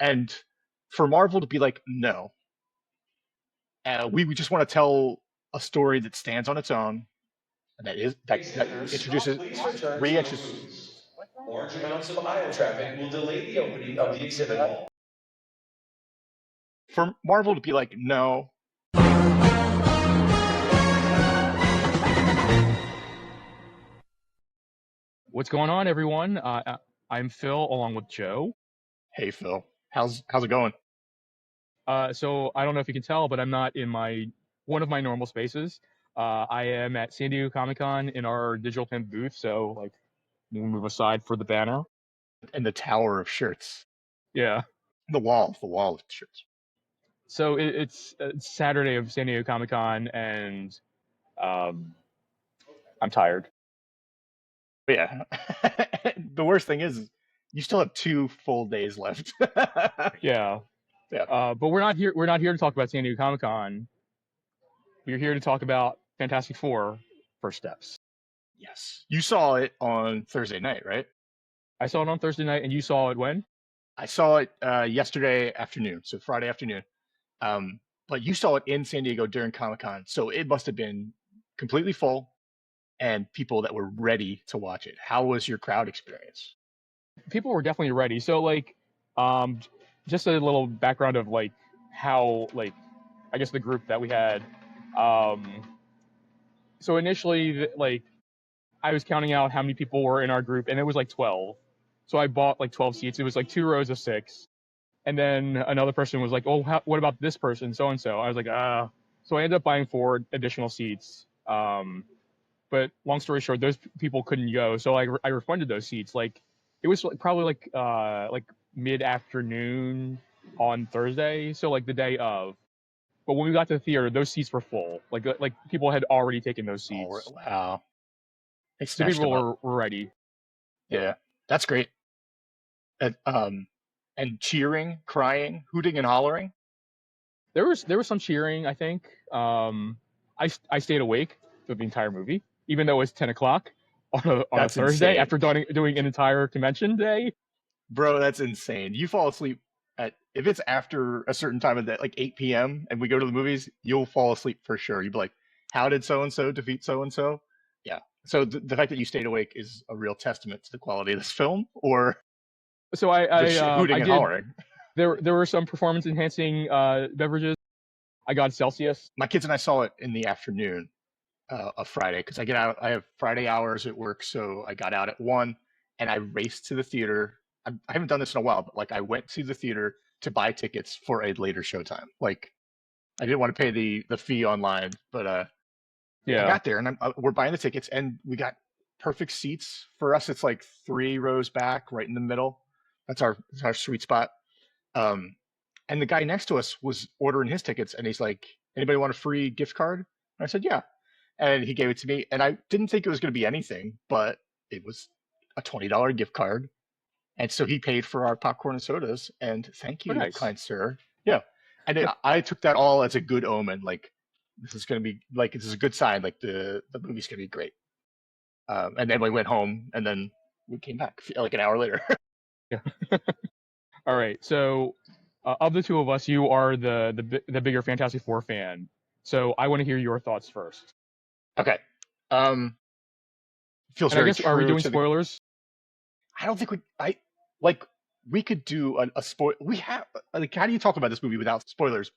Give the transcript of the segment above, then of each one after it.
And for Marvel to be like, no, we just want to tell a story that stands on its own, and that Exhibitors, introduces please return to your reintroduces. booths. Large amounts of aisle traffic will delay the opening of the exhibit hall. For Marvel to be like, no. What's going on, everyone? I'm Phil, along with Joe. Hey Phil, how's it going? So I don't know if you can tell, but I'm not in one of my normal spaces. I am at San Diego Comic-Con in our digital PIMP booth. So we'll move aside for the banner. And the tower of shirts. Yeah. The wall of shirts. So it's Saturday of San Diego Comic-Con, and I'm tired. But yeah. The worst thing is you still have 2 full days left. Yeah. Yeah. But we're not here to talk about San Diego Comic-Con. We're here to talk about Fantastic Four First Steps. Yes. You saw it on Thursday night, right? I saw it on Thursday night, and you saw it when? I saw it yesterday afternoon, so Friday afternoon. But you saw it in San Diego during Comic-Con, so it must have been completely full and people that were ready to watch it. How was your crowd experience? People were definitely ready. So just a little background of how I guess the group that we had. So initially I was counting out how many people were in our group, and it was 12. So I bought 12 seats. It was 2 rows of 6. And then another person was like, "Oh, what about this person, so and so?" I was like, So I ended up buying 4 additional seats. But long story short, those people couldn't go, so I refunded those seats. It was probably mid-afternoon on Thursday, so the day of. But when we got to the theater, those seats were full. Like people had already taken those seats. Oh, wow. They So snatched people them up. were ready. Yeah, that's great. And cheering, crying, hooting and hollering. There was some cheering, I think. I stayed awake for the entire movie, even though it was 10 o'clock on a Thursday insane. after doing an entire convention day. Bro, that's insane. You fall asleep if it's after a certain time of day, like 8 p.m. and we go to the movies, you'll fall asleep for sure. You'll be like, how did so-and-so defeat so-and-so? Yeah. So the fact that you stayed awake is a real testament to the quality of this film, or so hooting and hollering. There were some performance-enhancing beverages. I got Celsius. My kids and I saw it in the afternoon of Friday because I have Friday hours at work, so I got out at 1 and I raced to the theater. I haven't done this in a while, but I went to the theater to buy tickets for a later showtime. I didn't want to pay the fee online, but yeah. I got there and we're buying the tickets and we got perfect seats. For us, it's 3 rows back, right in the middle. That's our sweet spot. And the guy next to us was ordering his tickets and he's like, "Anybody want a free gift card?" And I said, "Yeah." And he gave it to me, and I didn't think it was going to be anything, but it was a $20 gift card. And so he paid for our popcorn and sodas, and thank you, nice. kind sir. Yeah. And I took that all as a good omen. This is going to be this is a good sign. The movie's going to be great. And then we went home, and then we came back an hour later. Yeah. All right. So of the two of us, you are the bigger Fantastic Four fan. So I want to hear your thoughts first. Okay. Feels and very I guess, are we doing spoilers? I don't think we could do a spoil. We have how do you talk about this movie without spoilers?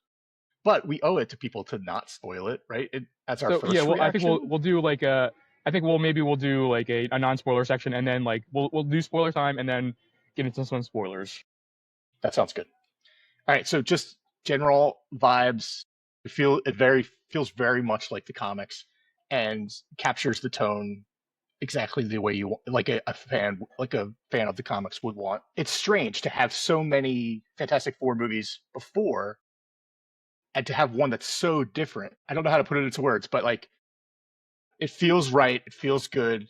But we owe it to people to not spoil it, right? That's our first reaction. I think we'll do we'll do a non-spoiler section, and then we'll do spoiler time, and then get into some spoilers. That sounds good. All right, so just general vibes. It feels very much like the comics, and captures the tone exactly the way you want, a fan of the comics would want. It's strange to have so many Fantastic Four movies before, and to have one that's so different. I don't know how to put it into words, but it feels right. It feels good.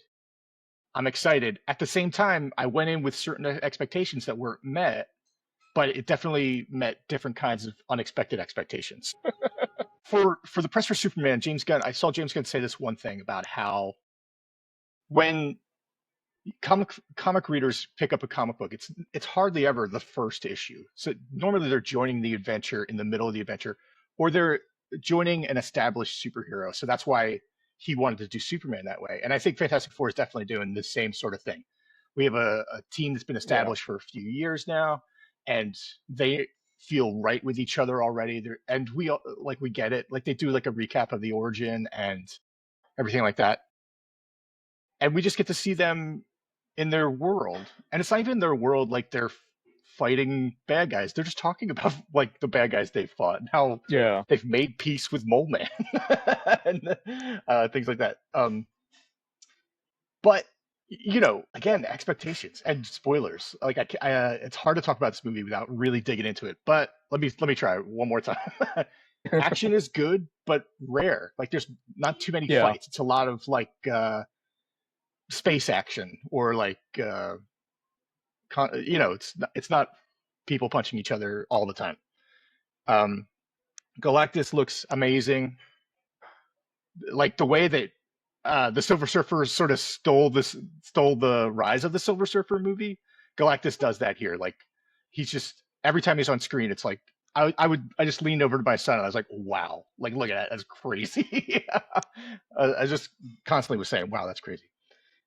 I'm excited. At the same time, I went in with certain expectations that weren't met, but it definitely met different kinds of unexpected expectations. For the press for Superman, I saw James Gunn say this one thing about how when comic readers pick up a comic book. It's hardly ever the first issue. So normally they're joining the adventure in the middle of the adventure, or they're joining an established superhero. So that's why he wanted to do Superman that way. And I think Fantastic Four is definitely doing the same sort of thing. We have a team that's been established for a few years now, and they feel right with each other already. And we get it. Like they do like a recap of the origin and everything like that. And we just get to see them in their world. And it's not even their world like they're fighting bad guys. They're just talking about like the bad guys they've fought and how they've made peace with Mole Man and things like that. But again, expectations and spoilers. Like it's hard to talk about this movie without really digging into it. But let me try one more time. Action is good, but rare. Like there's not too many fights. It's a lot of like space action or like it's not people punching each other all the time. Galactus looks amazing. Like the way that the Silver Surfer sort of stole the Rise of the Silver Surfer movie. Galactus does that here. Like he's just every time he's on screen, it's like I just leaned over to my son and I was like, wow, like look at that, that's crazy. I just constantly was saying, wow, that's crazy.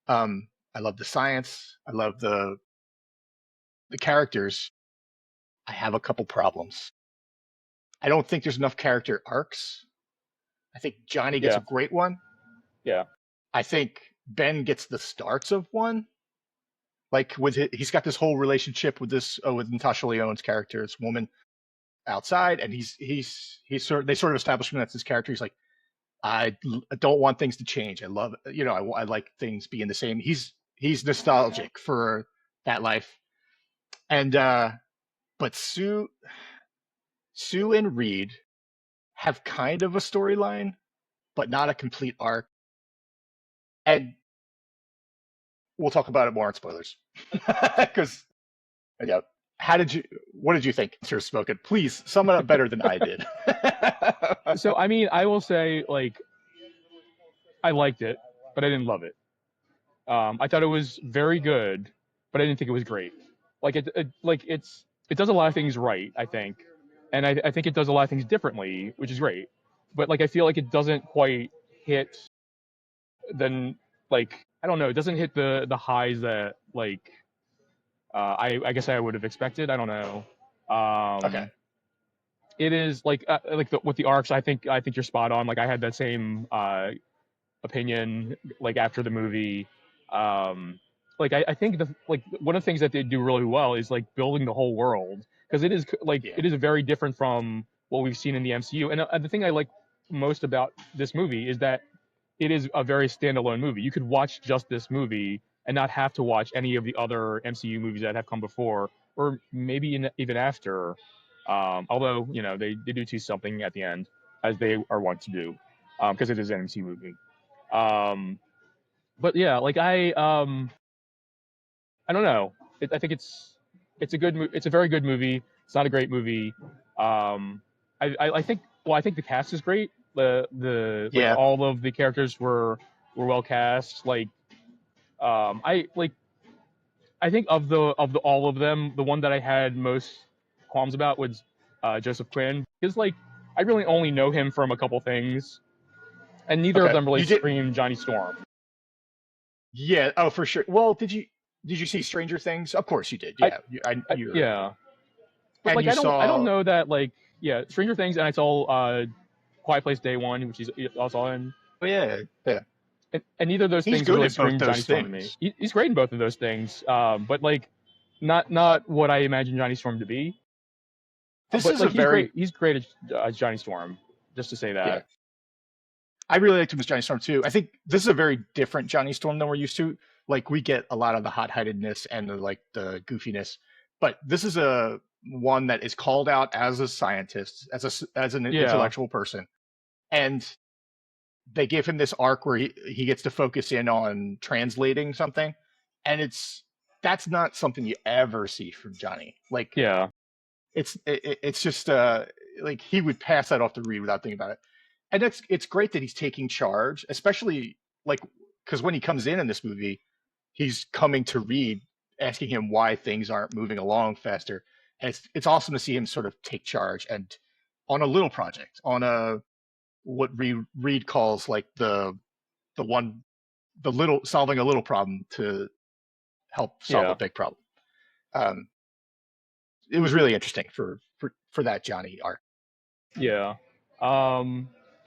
I love the science. I love the characters. I have a couple problems. I don't think there's enough character arcs. I think Johnny gets a great one. Yeah. I think Ben gets the starts of one. Like he's got this whole relationship with with Natasha Lyonne's character, this woman outside, and they sort of establish him as his character. He's like, I don't want things to change. I love, I like things being the same. He's nostalgic for that life. And but Sue and Reed have kind of a storyline, but not a complete arc. And we'll talk about it more in spoilers. Because what did you think, Sir Spoken? Please sum it up better than I did. So I mean, I will say, like, I liked it, but I didn't love it. I thought it was very good, but I didn't think it was great. Like it does a lot of things right, I think, and I think it does a lot of things differently, which is great. But like I feel like it doesn't quite hit I don't know, it doesn't hit the highs that like I guess I would have expected. I don't know. Okay. It is like with the arcs. I think you're spot on. Like I had that same opinion like after the movie. Like I think one of the things that they do really well is like building the whole world, because it is it is very different from what we've seen in the MCU. And the thing I like most about this movie is that it is a very standalone movie. You could watch just this movie and not have to watch any of the other MCU movies that have come before, or maybe even after. Although they do tease something at the end, as they are wont to do, because it is an MCU movie. But yeah, like I don't know. I think it's a good it's a very good movie. It's not a great movie. I think the cast is great. Like all of the characters were well cast. Like I think of all of them, the one that I had most qualms about was Joseph Quinn, because like I really only know him from a couple things, and neither of them really scream Johnny Storm. Yeah. Oh, for sure. Well, did you see Stranger Things? Of course you did. Yeah. Yeah. But like I don't know that like Stranger Things, and I saw Quiet Place Day One, which he's also in. Oh yeah. Yeah. And neither of those things really scream Johnny Storm to me. He's great in both of those things, but like not what I imagine Johnny Storm to be. This is like, he's great as Johnny Storm, just to say that. Yeah. I really liked him as Johnny Storm too. I think this is a very different Johnny Storm than we're used to. Like we get a lot of the hot-headedness and the goofiness, but this is a one that is called out as a scientist, as an intellectual person, and they give him this arc where he gets to focus in on translating something, and that's not something you ever see from Johnny. Like it's just like he would pass that off to Reed without thinking about it. And it's great that he's taking charge, especially like because when he comes in this movie, he's coming to Reed, asking him why things aren't moving along faster. And it's awesome to see him sort of take charge and on a little project, on a what Reed calls like the little solving a little problem to help solve a big problem. It was really interesting for that Johnny arc. Yeah. I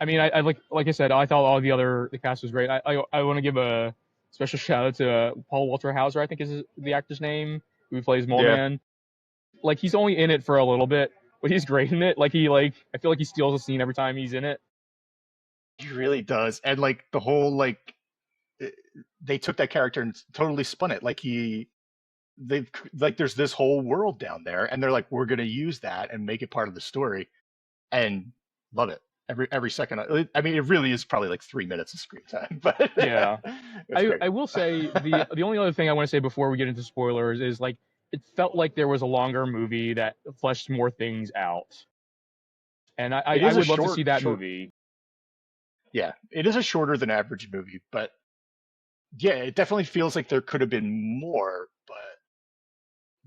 mean, I like I said, I thought all the cast was great. I want to give a special shout out to Paul Walter Hauser, I think is the actor's name, who plays Mole Man. Like, he's only in it for a little bit, but he's great in it. I feel like he steals a scene every time he's in it. He really does. And like the whole they took that character and totally spun it. There's this whole world down there, and they're like, we're gonna use that and make it part of the story, and love it every second. I mean, it really is probably like 3 minutes of screen time, but yeah. I will say the only other thing I want to say before we get into spoilers is like it felt like there was a longer movie that fleshed more things out, and I would love to see that movie. Yeah, it is a shorter than average movie, but yeah, it definitely feels like there could have been more. But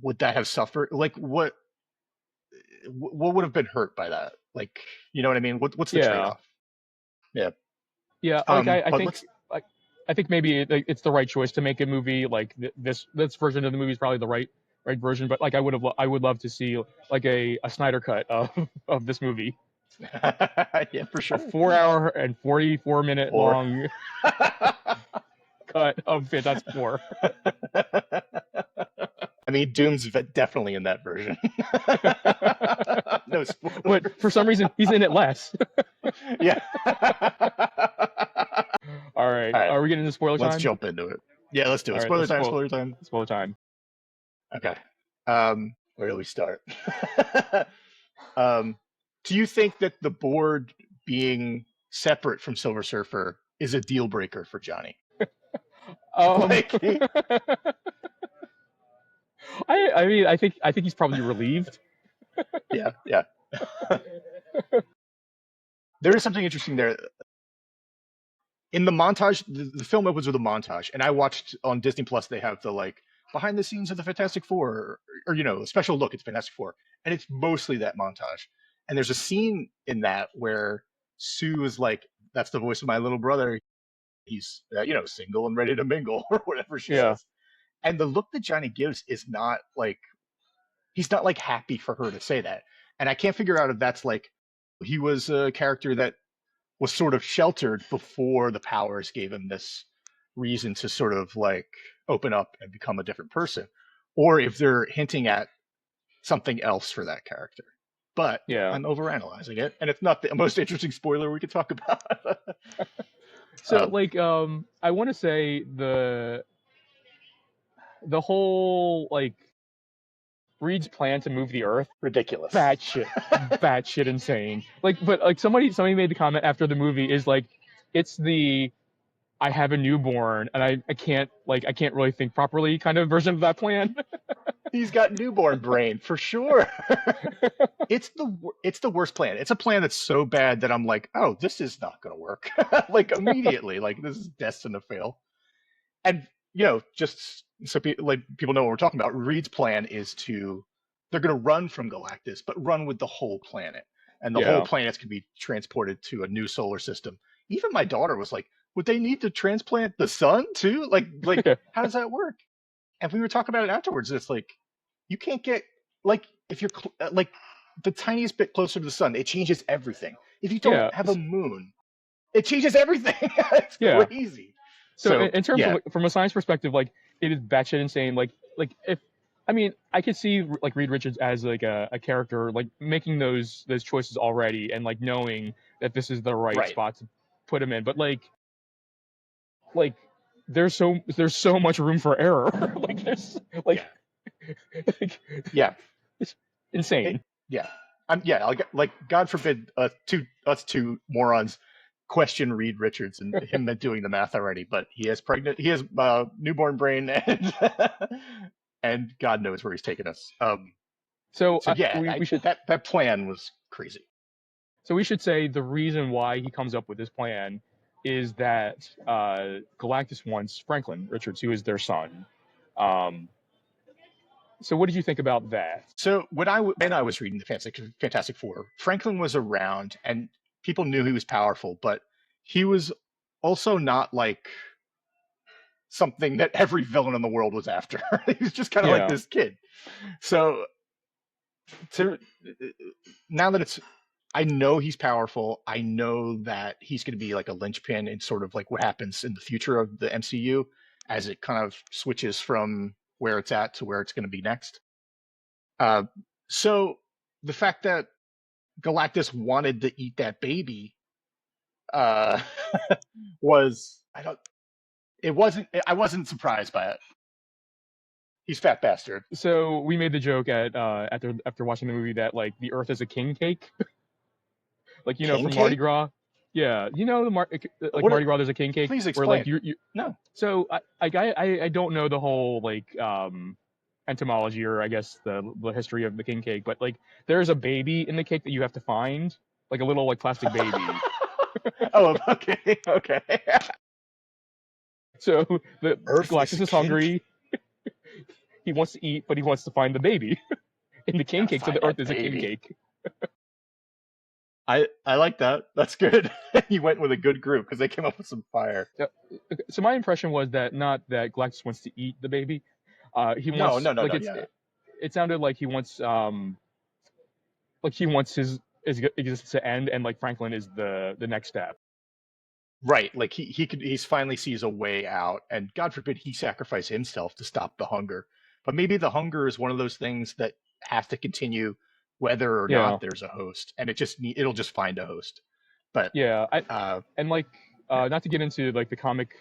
would that have suffered? Like, what would have been hurt by that? Like, you know what I mean? What's the trade-off? Yeah. Yeah, I think maybe it's the right choice to make a movie like this version of the movie is probably the right version. But like, I would love to see like a Snyder cut of this movie. Yeah, for sure. A 4 hour and 44-minute long cut of Fantastic Four. I mean, Doom's definitely in that version. No spoilers. But for some reason, he's in it less. Yeah. All right. Are we getting into spoiler time? Let's jump into it. Yeah, let's do it. Spoiler time. Spoiler time. Okay. Where do we start? Do you think that the board being separate from Silver Surfer is a deal breaker for Johnny? I mean, I think he's probably relieved. Yeah. There is something interesting there. In the montage, the film opens with a montage, and I watched on Disney Plus. They have the behind the scenes of the Fantastic Four, or a special look at Fantastic Four, and it's mostly that montage. And there's a scene in that where Sue is like, "That's the voice of my little brother. He's single and ready to mingle," or whatever she says. And the look that Johnny gives is not he's not happy for her to say that. And I can't figure out if that's he was a character that was sort of sheltered before the powers gave him this reason to sort of open up and become a different person, or if they're hinting at something else for that character. But I'm overanalyzing it, and it's not the most interesting spoiler we could talk about. So I want to say the whole Reed's plan to move the Earth, ridiculous, batshit insane. But somebody made the comment after the movie is it's the I have a newborn and I can't really think properly kind of version of that plan. He's got newborn brain for sure. It's the worst plan. It's a plan that's so bad that I'm like, oh, this is not going to work. Immediately, this is destined to fail. And just so people know what we're talking about, Reed's plan is they're going to run from Galactus, but run with the whole planet, and the whole planet can be transported to a new solar system. Even my daughter was like, would they need to transplant the sun too? How does that work? And we were talking about it afterwards. It's you can't get if you're the tiniest bit closer to the sun, it changes everything. If you don't have a moon, it changes everything. It's crazy. So in terms of from a science perspective, it is batshit insane. I could see Reed Richards as a character making those choices already and knowing that this is the right spot to put him in. But there's so much room for error. It's insane. God forbid us two morons question Reed Richards and him doing the math already, but he has newborn brain, and God knows where he's taking us. We should that plan was crazy. So we should say the reason why he comes up with this plan is that Galactus wants Franklin Richards, who is their son. So what did you think about that? So when I was reading the Fantastic Four, Franklin was around, and people knew he was powerful, but he was also not like something that every villain in the world was after. He was just kind of like this kid. So now that I know he's powerful, I know that he's going to be like a linchpin in sort of like what happens in the future of the MCU as it kind of switches from where it's at to where it's going to be next. So the fact that Galactus wanted to eat that baby was I wasn't surprised by it. He's fat bastard. So we made the joke after watching the movie that like the Earth is a king cake, like King from cake? Mardi Gras. Yeah, Mardi Gras. There's a king cake. Please explain. Where like you No. So I don't know the whole like entomology or I guess the history of the king cake, but like there's a baby in the cake that you have to find, like a little like plastic baby. Oh, okay. So the Earth Galactus is hungry. He wants to eat, but he wants to find the baby in the king cake. So the Earth is a king cake. I like that. That's good. You went with a good group because they came up with some fire. So my impression was that not that Galactus wants to eat the baby. He wants It sounded like he wants his existence to end, and like Franklin is the next step. Right, like he finally sees a way out, and God forbid he sacrifice himself to stop the hunger. But maybe the hunger is one of those things that has to continue whether or not there's a host, and it'll just find a host. But not to get into like the comic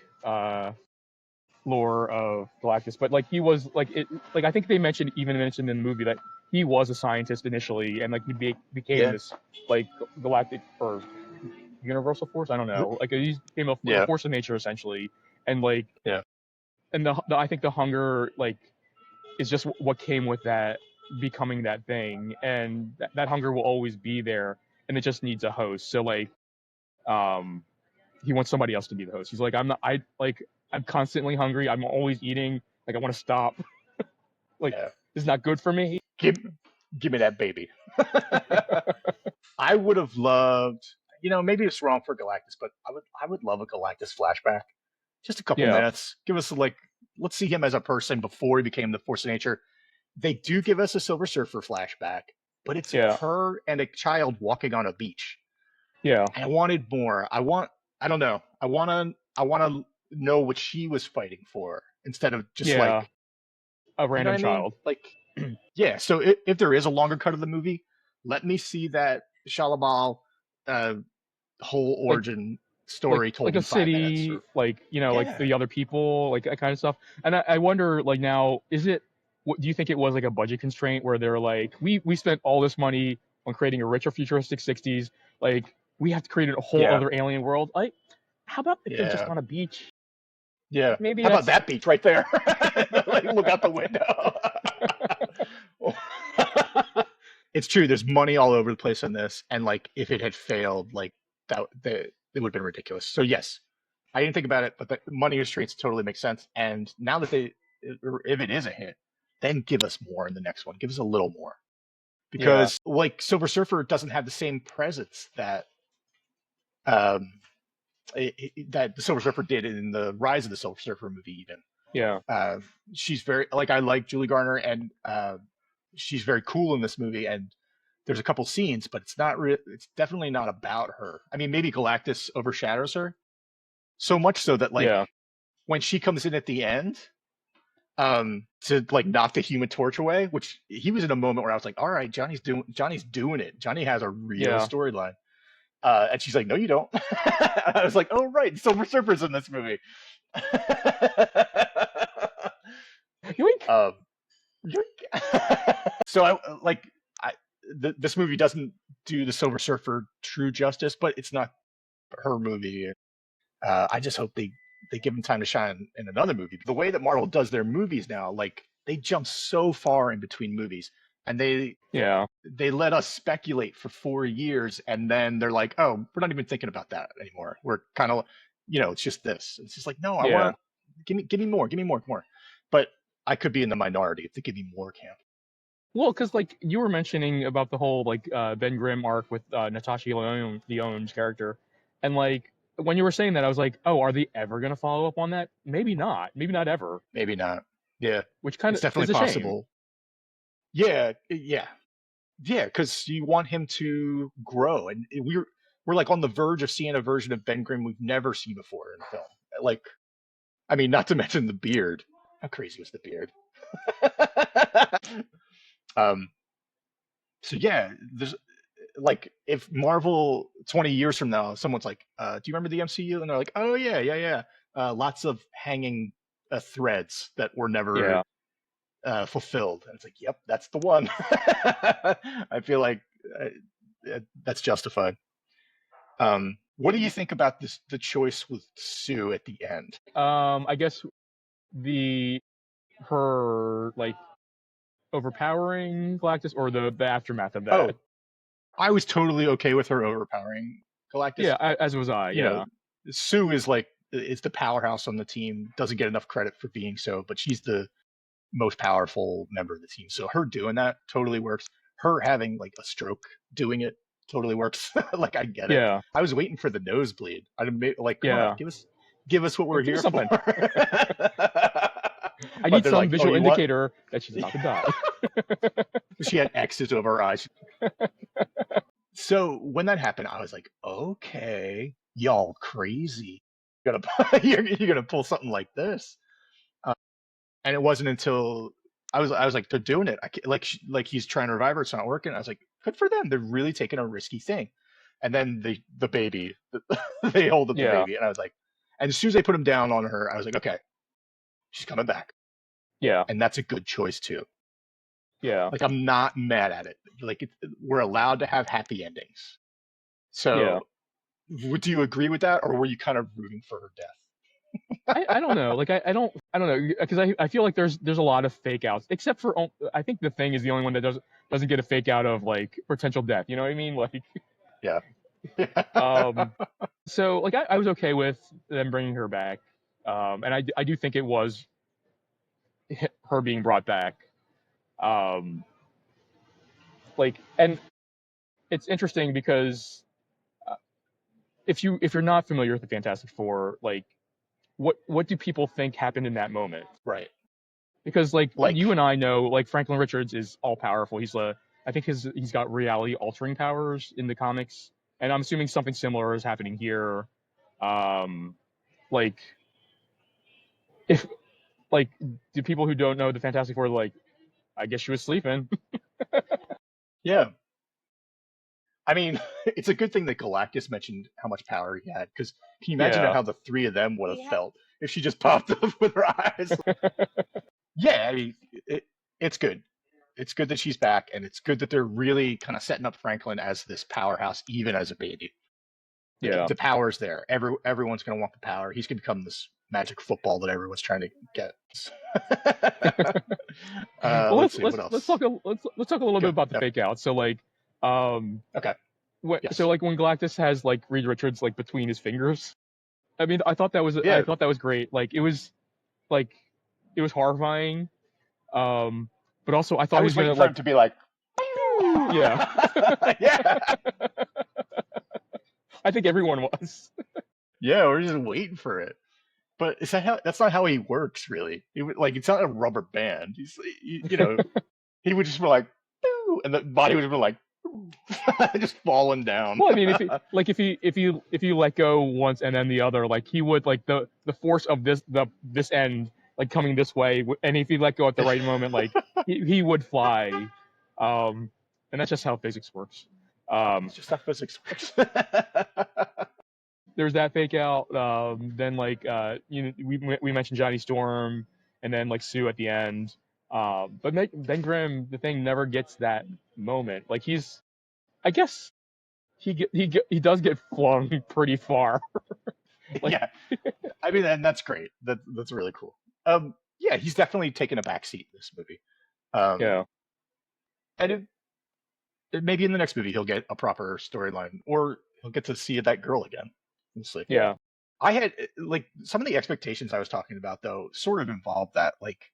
lore of Galactus, but like he was I think they mentioned in the movie that he was a scientist initially, and like he became this like galactic or universal force. I don't know. Like he became a force of nature essentially, and like and I think the hunger like is just what came with that becoming that thing, and that hunger will always be there, and it just needs a host. So like, he wants somebody else to be the host. He's like, I'm constantly hungry. I'm always eating. Like I want to stop. This is not good for me. Give me that baby. I would have loved. Maybe it's wrong for Galactus, but I would love a Galactus flashback. Just a couple minutes. Give us let's see him as a person before he became the force of nature. They do give us a Silver Surfer flashback, but it's her and a child walking on a beach. Yeah. I wanted more. I don't know. I want to know what she was fighting for instead of just like a random child. Like, so if there is a longer cut of the movie, let me see that Shalabal whole origin story told like in a city, like the other people, like that kind of stuff. And I wonder, like now, do you think it was like a budget constraint where they're like, we spent all this money on creating a retro futuristic 60s, like we have to create a whole other alien world? Like, how about the kid just on a beach? Yeah. Maybe how about that beach right there? Like, look out the window. It's true. There's money all over the place on this, and like if it had failed, like it would have been ridiculous. So yes, I didn't think about it, but the money restraints totally make sense. And now that if it is a hit, then give us more in the next one. Give us a little more, because like Silver Surfer doesn't have the same presence that that the Silver Surfer did in the Rise of the Silver Surfer movie. Even she's very I like Julie Garner, and she's very cool in this movie, and there's a couple scenes, but it's definitely not about her. I mean, maybe Galactus overshadows her so much so that when she comes in at the end to like knock the Human Torch away, which he was in a moment where I was like, all right, Johnny's doing it. Johnny has a real storyline. And she's like, no, you don't. I was like, oh right, Silver Surfer's in this movie. Yoink. So this movie doesn't do the Silver Surfer true justice, but it's not her movie. I just hope they give him time to shine in another movie. The way that Marvel does their movies now, like they jump so far in between movies, and they let us speculate for 4 years, and then they're like, oh, we're not even thinking about that anymore. We're kind of it's just this. It's just like, no, I Yeah. want give me more. But I could be in the minority if they give me more camp. Well, because like you were mentioning about the whole like Ben Grimm arc with Natasha Lyonne's character, and like when you were saying that, I was like, oh, are they ever gonna follow up on that? Maybe not ever. Maybe not. Yeah, Which kind it's of is definitely a shame. possible. Yeah, because you want him to grow, and we're like on the verge of seeing a version of Ben Grimm we've never seen before in film. Like, I mean, not to mention the beard. How crazy was the beard? um. So yeah, there's like if Marvel 20 years from now, someone's like, "Do you remember the MCU?" And they're like, "Oh yeah. Lots of hanging threads that were never fulfilled." And it's like, "Yep, that's the one." I feel like that's justified. What do you think about the choice with Sue at the end? I guess her like overpowering Galactus or the aftermath of that. Oh, I was totally okay with her overpowering Galactus. Yeah, as was I. Yeah. Sue is the powerhouse on the team. Doesn't get enough credit for being so, but she's the most powerful member of the team. So her doing that totally works. Her having like a stroke doing it totally works. Like I get it. Yeah. I was waiting for the nosebleed. Like, come Yeah. on, give us what we're here something. for. I need some visual indicator that she's about to die. She had X's over her eyes. So when that happened, I was like, okay, y'all crazy. You're gonna pull something like this. And it wasn't until I was like, they're doing it. Like he's trying to revive her. It's not working. I was like, good for them. They're really taking a risky thing. And then the baby, they hold up the baby, and I was like, and as soon as they put him down on her, I was like, okay, she's coming back. Yeah. And that's a good choice too. Yeah. Like I'm not mad at it. Like we're allowed to have happy endings. So, would you agree with that, or were you kind of rooting for her death? I don't know. Like I don't know, because I feel like there's a lot of fake outs, except for I think the Thing is the only one that doesn't get a fake out of like potential death. You know what I mean? Like yeah. So like I was okay with them bringing her back, and I do think it was her being brought back. Like, and it's interesting because if you're not familiar with the Fantastic Four, like what do people think happened in that moment? Right. Because like you and I know, like Franklin Richards is all powerful. I think he's got reality altering powers in the comics, and I'm assuming something similar is happening here. Like if like do people who don't know the Fantastic Four like, I guess she was sleeping. Yeah. I mean, it's a good thing that Galactus mentioned how much power he had, because can you imagine how the three of them would have felt if she just popped up with her eyes? Yeah, I mean, it's good. It's good that she's back, and it's good that they're really kind of setting up Franklin as this powerhouse, even as a baby. Yeah. The power's there. Everyone's going to want the power. He's going to become this magic football that everyone's trying to get. Let's talk a little bit about the fake out. So like, okay. So like when Galactus has like Reed Richards like between his fingers, I mean, I thought that was great. Like it was horrifying. But also I thought he was waiting for him to be like, yeah. Yeah. I think everyone was. Yeah, we're just waiting for it. But that's not how he works, really. It's not a rubber band. He's, he would just be like, and the body would be like, just falling down. Well, I mean, if you let go once and then the other, like he would, like the force of this end like coming this way, and if you let go at the right moment, like he would fly. And that's just how physics works. It's just how physics works. There's that fake out. Then like we mentioned Johnny Storm, and then like Sue at the end. But Ben Grimm, the Thing, never gets that moment. Like I guess he does get flung pretty far. Yeah, I mean, and that's great. That's really cool. Yeah, he's definitely taken a backseat in this movie. Yeah, and maybe in the next movie he'll get a proper storyline, or he'll get to see that girl again. Yeah, I had like some of the expectations I was talking about though sort of involved that like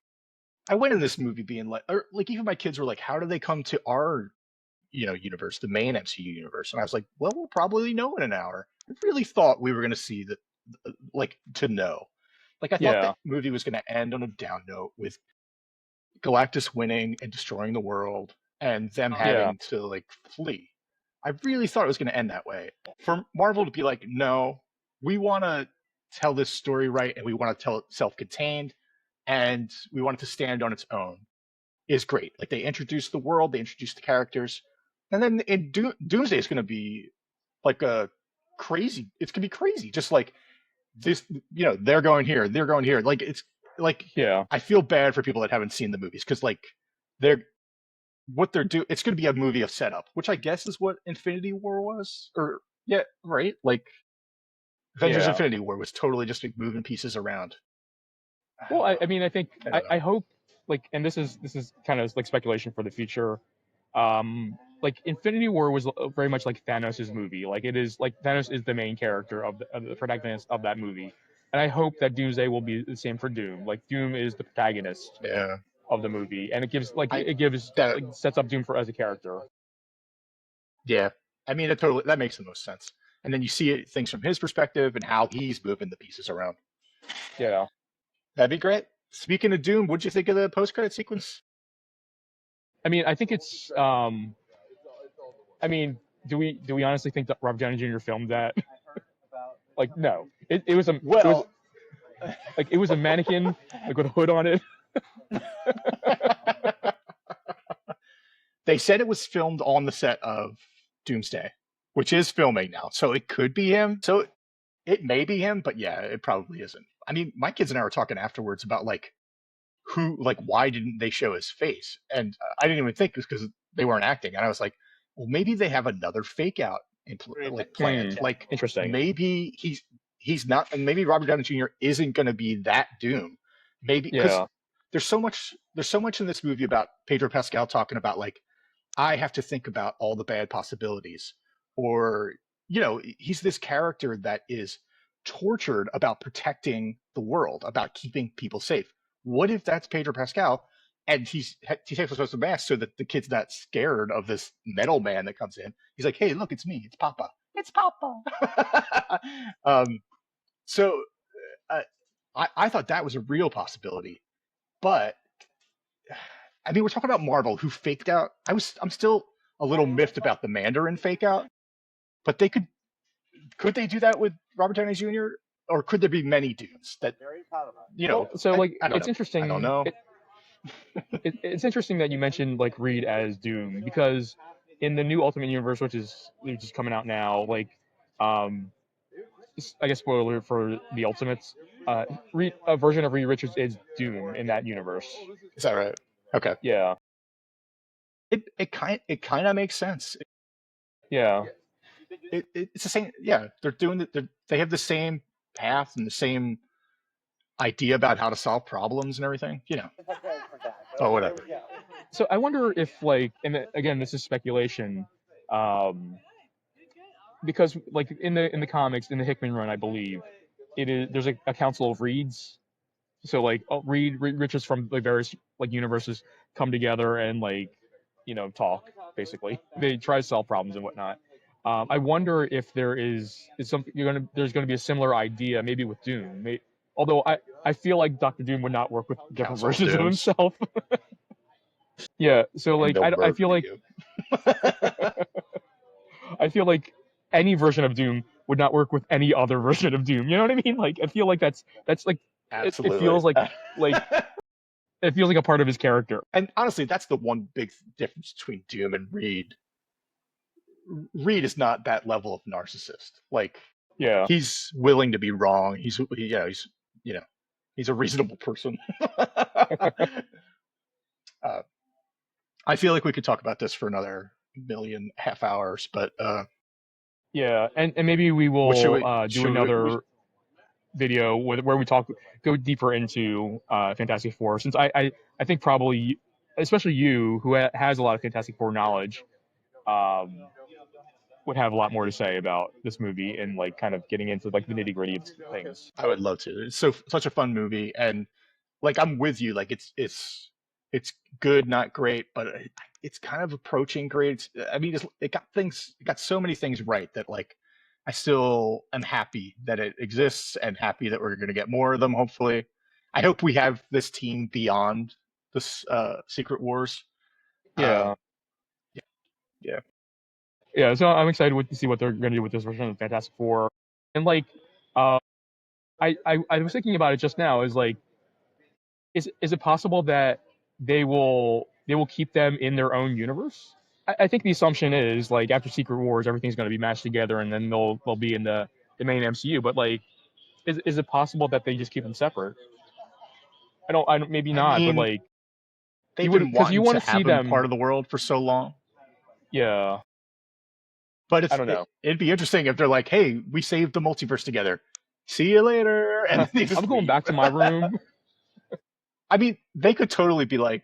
I went in this movie being like, or like even my kids were like, how do they come to our universe, the main MCU universe? And I was like, well, we'll probably know in an hour. I really thought we were going to see that, like, to know. Like, I thought Yeah, that movie was going to end on a down note with Galactus winning and destroying the world, and them yeah, having to like flee. I really thought it was going to end that way. For Marvel to be like, no, we want to tell this story right, and we want to tell it self-contained, and we want it to stand on its own is great. Like they introduced the world, they introduced the characters, and then in Doomsday is going to be like a crazy. It's going to be crazy. Just like this, they're going here, they're going here. Like it's like yeah, I feel bad for people that haven't seen the movies because like they're what they're doing. It's going to be a movie of setup, which I guess is what Infinity War was, or yeah, right. Like Avengers yeah. Infinity War was totally just like moving pieces around. Well, I mean, I think I don't know. I hope like, and this is kind of like speculation for the future. Like Infinity War was very much like Thanos' movie. Like it is like Thanos is the main character of the protagonist of that movie, and I hope that Doomsday will be the same for Doom. Like Doom is the protagonist Yeah, of the movie, and it gives like I it gives that like sets up Doom for as a character. Yeah, I mean, that makes the most sense. And then you see things from his perspective and how he's moving the pieces around. Yeah. That'd be great. Speaking of Doom, what'd you think of the post-credit sequence? I mean, I think it's I mean, do we honestly think that Robert Downey Jr. filmed that? Like, no. It was Well, it was a mannequin like with a hood on it. they said it was filmed on the set of Doomsday, which is filming now, so it could be him. So it may be him, but yeah, it probably isn't. I mean, my kids and I were talking afterwards about like why didn't they show his face? And I didn't even think it was because they weren't acting. And I was like, well, maybe they have another fake out like planned. Like Interesting. maybe he's not, and maybe Robert Downey Jr. isn't going to be that Doom. Maybe because Yeah. there's so much in this movie about Pedro Pascal talking about like I have to think about all the bad possibilities, or he's this character that is tortured about protecting the world, about keeping people safe. What if that's Pedro Pascal and he takes off the mask so that the kid's not scared of this metal man that comes in? He's like, hey, look, it's me, it's Papa, it's Papa. So uh, I thought that was a real possibility, but I mean, we're talking about Marvel who faked out. I'm still a little miffed about the Mandarin fake out, but could they do that with Robert Downey Jr. or could there be many dudes that Well, so like I don't it's know. I don't interesting. know. It's interesting that you mentioned like Reed as Doom because in the new Ultimate Universe, which is coming out now, like um, I guess spoiler alert for the Ultimates, a version of Reed Richards is Doom in that universe. Is that right? Okay. Yeah, It kind of makes sense. yeah, It's the same. Yeah, they're doing it. They have the same path and the same idea about how to solve problems and everything. Oh, whatever. So I wonder if like, and again, this is speculation, um, because like in the comics in the Hickman run, I believe there's a council of Reeds. So like Reed Richards from like various like universes come together and like talk basically. They try to solve problems and whatnot. I wonder if there's gonna be a similar idea maybe with Doom. Although I feel like Doctor Doom would not work with different Council of versions of Dooms. himself. Yeah, so And like they'll I feel murder like you. I feel like any version of Doom would not work with any other version of Doom. You know what I mean? Like I feel like that's like it Absolutely. feels like it feels like a part of his character. And honestly, that's the one big difference between Doom and Reed. Reed is not that level of narcissist. Like Yeah. he's willing to be wrong. He's a reasonable person. I feel like we could talk about this for another million half hours, but Yeah, and maybe we will do another video where we go deeper into Fantastic Four, since I think probably, especially you, who has a lot of Fantastic Four knowledge, would have a lot more to say about this movie and like kind of getting into like the nitty gritty of things. I would love to. It's such a fun movie, and like I'm with you. Like it's good, not great, but it's kind of approaching great. I mean, it got so many things right that like I still am happy that it exists and happy that we're going to get more of them. Hopefully, I hope we have this team beyond this Secret Wars. Yeah. Yeah. Yeah, so I'm excited to see what they're going to do with this version of Fantastic Four. And like, I was thinking about it just now. Is like, is it possible that they will keep them in their own universe? I think the assumption is like after Secret Wars, everything's going to be mashed together, and then they'll be in the main MCU. But like, is it possible that they just keep them separate? I don't maybe not, but mean, like they've been because you wanting want to to see have them them. part of the world for so long. Yeah, But I don't know. It'd be interesting if they're like, "Hey, we saved the multiverse together. See you later." And they just I'm going leave. back to my room. I mean, they could totally be like,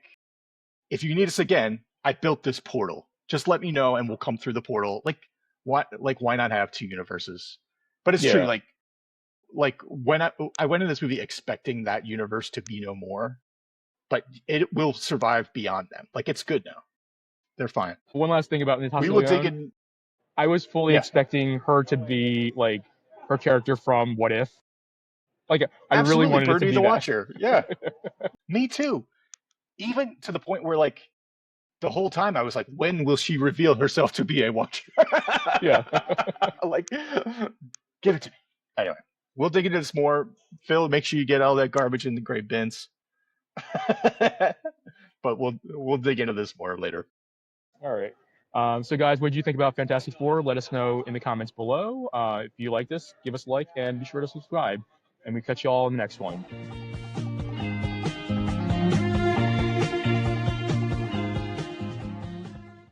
"If you need us again, I built this portal. Just let me know, and we'll come through the portal." Like, why not have two universes? But it's true. Yeah. Like when I went in this movie expecting that universe to be no more, but it will survive beyond them. Like, it's good now. They're fine. One last thing about Natasha We will Lyonne. take it. I was fully Yeah. expecting her to be like her character from What If. Like, I Absolutely, really wanted Birdie it to be the that. Watcher. Yeah, me too. Even to the point where, like, the whole time I was like, when will she reveal herself to be a Watcher? Yeah. Like, give it to me. Anyway, we'll dig into this more. Phil, make sure you get all that garbage in the gray bins. But we'll dig into this more later. All right. So, guys, what did you think about Fantastic Four? Let us know in the comments below. If you like this, give us a like and be sure to subscribe. And we catch you all in the next one.